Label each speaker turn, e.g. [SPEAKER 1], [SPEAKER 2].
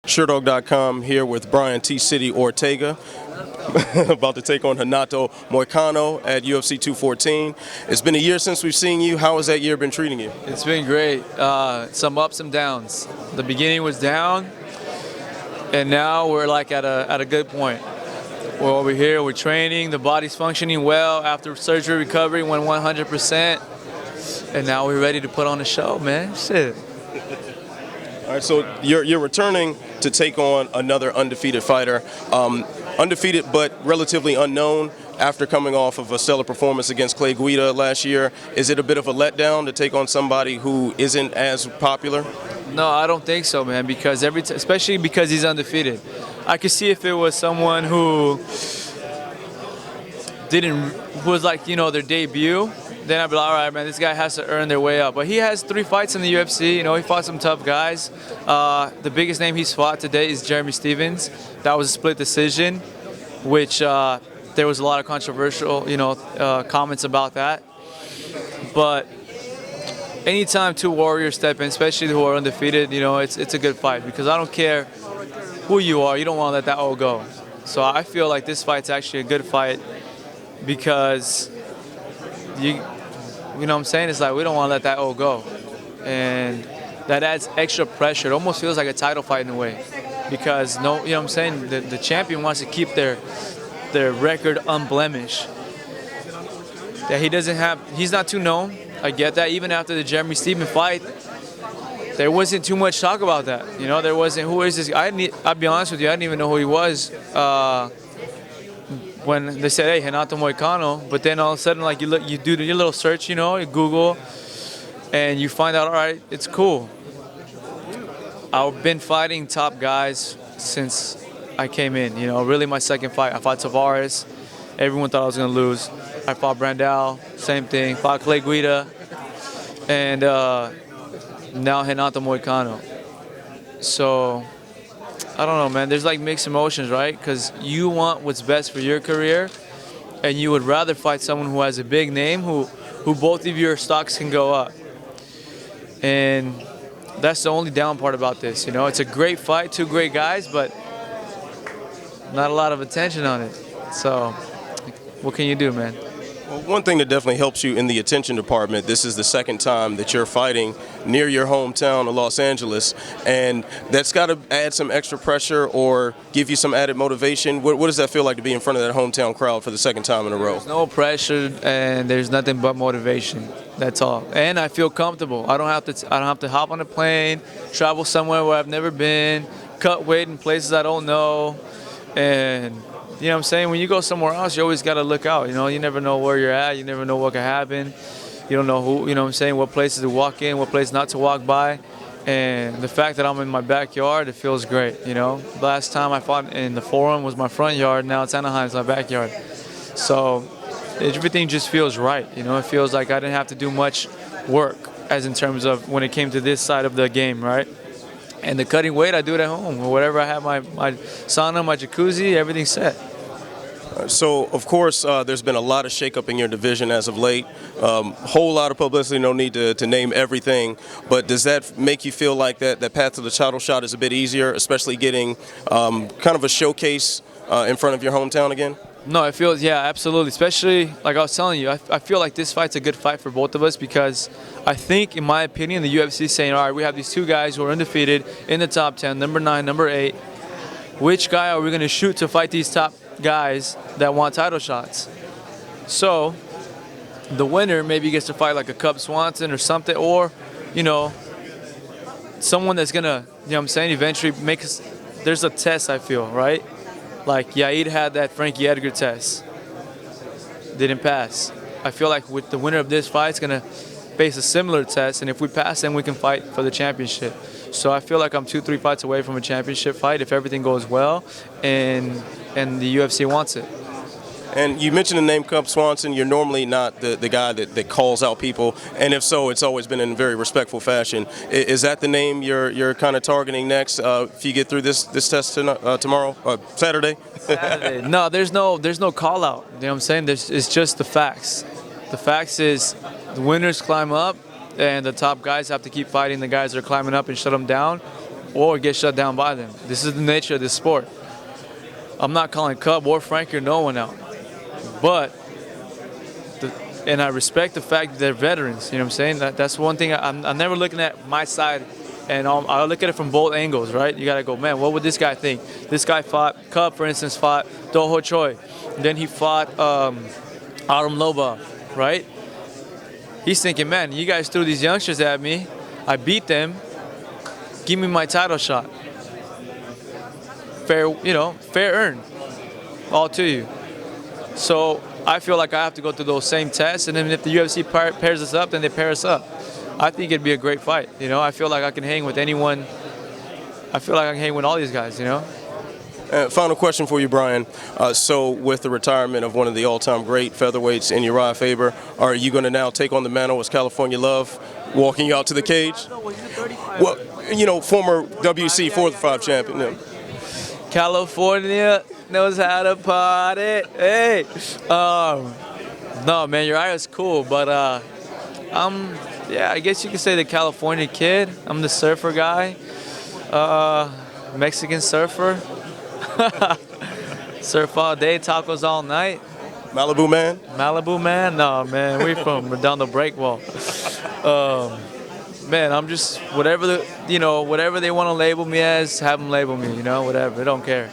[SPEAKER 1] Sherdog.com here with Brian T. City Ortega, about to take on Renato Moicano at UFC 214. It's been a year since we've seen you. How has that year been treating you?
[SPEAKER 2] It's been great. Some ups and downs. The beginning was down, and now we're like at a good point. We're over here, we're training, the body's functioning well after surgery recovery, went 100%, and now we're ready to put on a show, man. Shit.
[SPEAKER 1] All right, so you're returning to take on another undefeated fighter. Undefeated but relatively unknown after coming off of a stellar performance against Clay Guida last year. Is it a bit of a letdown to take on somebody who isn't as popular?
[SPEAKER 2] No, I don't think so, man, because especially because he's undefeated. I could see if it was someone who was like, you know, their debut, then I'd be like, all right, man, this guy has to earn their way up. But he has 3 fights in the UFC. You know, he fought some tough guys. The biggest name he's fought today is Jeremy Stephens. That was a split decision, which there was a lot of controversial, comments about that. But anytime 2 warriors step in, especially who are undefeated, it's a good fight, because I don't care who you are, you don't want to let that all go. So I feel like this fight's actually a good fight, because you know what I'm saying? It's like we don't want to let that all go. And that adds extra pressure. It almost feels like a title fight in a way, because the champion wants to keep their record unblemished. That he's not too known. I get that. Even after the Jeremy Stephens fight, there wasn't too much talk about that. There wasn't, who is this? I'll be honest with you, I didn't even know who he was when they said, hey, Renato Moicano. But then all of a sudden, like, you do your little search, you Google, and you find out, all right, it's cool. I've been fighting top guys since I came in. Really my second fight. I fought Tavares. Everyone thought I was going to lose. I fought Brandao, same thing. Fought Clay Guida, and now Renato Moicano. So, I don't know, man. There's like mixed emotions, right? Because you want what's best for your career, and you would rather fight someone who has a big name, who both of your stocks can go up. And that's the only down part about this. It's a great fight, 2 great guys, but not a lot of attention on it. So, what can you do, man?
[SPEAKER 1] Well, one thing that definitely helps you in the attention department, this is the second time that you're fighting near your hometown of Los Angeles, and that's got to add some extra pressure or give you some added motivation. What does that feel like to be in front of that hometown crowd for the second time in a row?
[SPEAKER 2] There's no pressure, and there's nothing but motivation. That's all. And I feel comfortable. I don't have to hop on a plane, travel somewhere where I've never been, cut weight in places I don't know, and you know what I'm saying? When you go somewhere else, you always got to look out. You never know where you're at. You never know what can happen. You don't know who, you know what I'm saying, what places to walk in, what places not to walk by. And the fact that I'm in my backyard, it feels great, Last time I fought in the Forum was my front yard. Now it's Anaheim's my backyard. So everything just feels right, It feels like I didn't have to do much work as in terms of when it came to this side of the game, right? And the cutting weight, I do it at home. Or whatever, I have my sauna, my jacuzzi, everything's set.
[SPEAKER 1] So, of course, there's been a lot of shakeup in your division as of late. Whole lot of publicity, no need to name everything. But does that make you feel like that path to the title shot is a bit easier, especially getting kind of a showcase in front of your hometown again?
[SPEAKER 2] No, it feels, yeah, absolutely. Especially, like I was telling you, I feel like this fight's a good fight for both of us, because I think, in my opinion, the UFC is saying, all right, we have these 2 guys who are undefeated in the top 10, number 9, number 8. Which guy are we going to shoot to fight these top guys that want title shots? So, the winner maybe gets to fight like a Cub Swanson or something, or, someone that's going to, eventually there's a test, I feel, right? Like Yair had that Frankie Edgar test. Didn't pass. I feel like with the winner of this fight, it's going to face a similar test, and if we pass, then we can fight for the championship. So I feel like I'm 2-3 fights away from a championship fight if everything goes well, and the UFC wants it.
[SPEAKER 1] And you mentioned the name Cub Swanson. You're normally not the guy that calls out people, and if so, it's always been in a very respectful fashion. Is that the name you're kind of targeting next if you get through this test tomorrow, Saturday?
[SPEAKER 2] Saturday. No, there's no call out. You know what I'm saying? It's just the facts. The facts is the winners climb up, and the top guys have to keep fighting the guys that are climbing up and shut them down. or get shut down by them. This is the nature of this sport. I'm not calling Cub or Frankie or no one out, but and I respect the fact that they're veterans. You know what I'm saying? That's one thing. I'm never looking at my side, and I look at it from both angles, right? You gotta go, man, what would this guy think? This guy fought, Cub, for instance, fought Doho Choi. Then he fought Arum Loba, right? He's thinking, man, you guys threw these youngsters at me. I beat them. Give me my title shot. Fair, fair earned. All to you. So I feel like I have to go through those same tests, and then if the UFC pairs us up, then they pair us up. I think it'd be a great fight. I feel like I can hang with anyone. I feel like I can hang with all these guys.
[SPEAKER 1] Final question for you, Brian. So with the retirement of one of the all-time great featherweights in Uriah Faber, are you going to now take on the mantle as California Love, walking you out to the cage? Well, former WC 4-5 champion. Yeah.
[SPEAKER 2] California knows how to party. Hey, no, man, Uriah's cool, but I guess you could say the California kid. I'm the surfer guy, Mexican surfer. Surf all day, tacos all night.
[SPEAKER 1] Malibu man?
[SPEAKER 2] Malibu man? No, man, we're from Redondo Break Wall. Man, I'm just whatever they want to label me as, have them label me. Whatever. I don't care.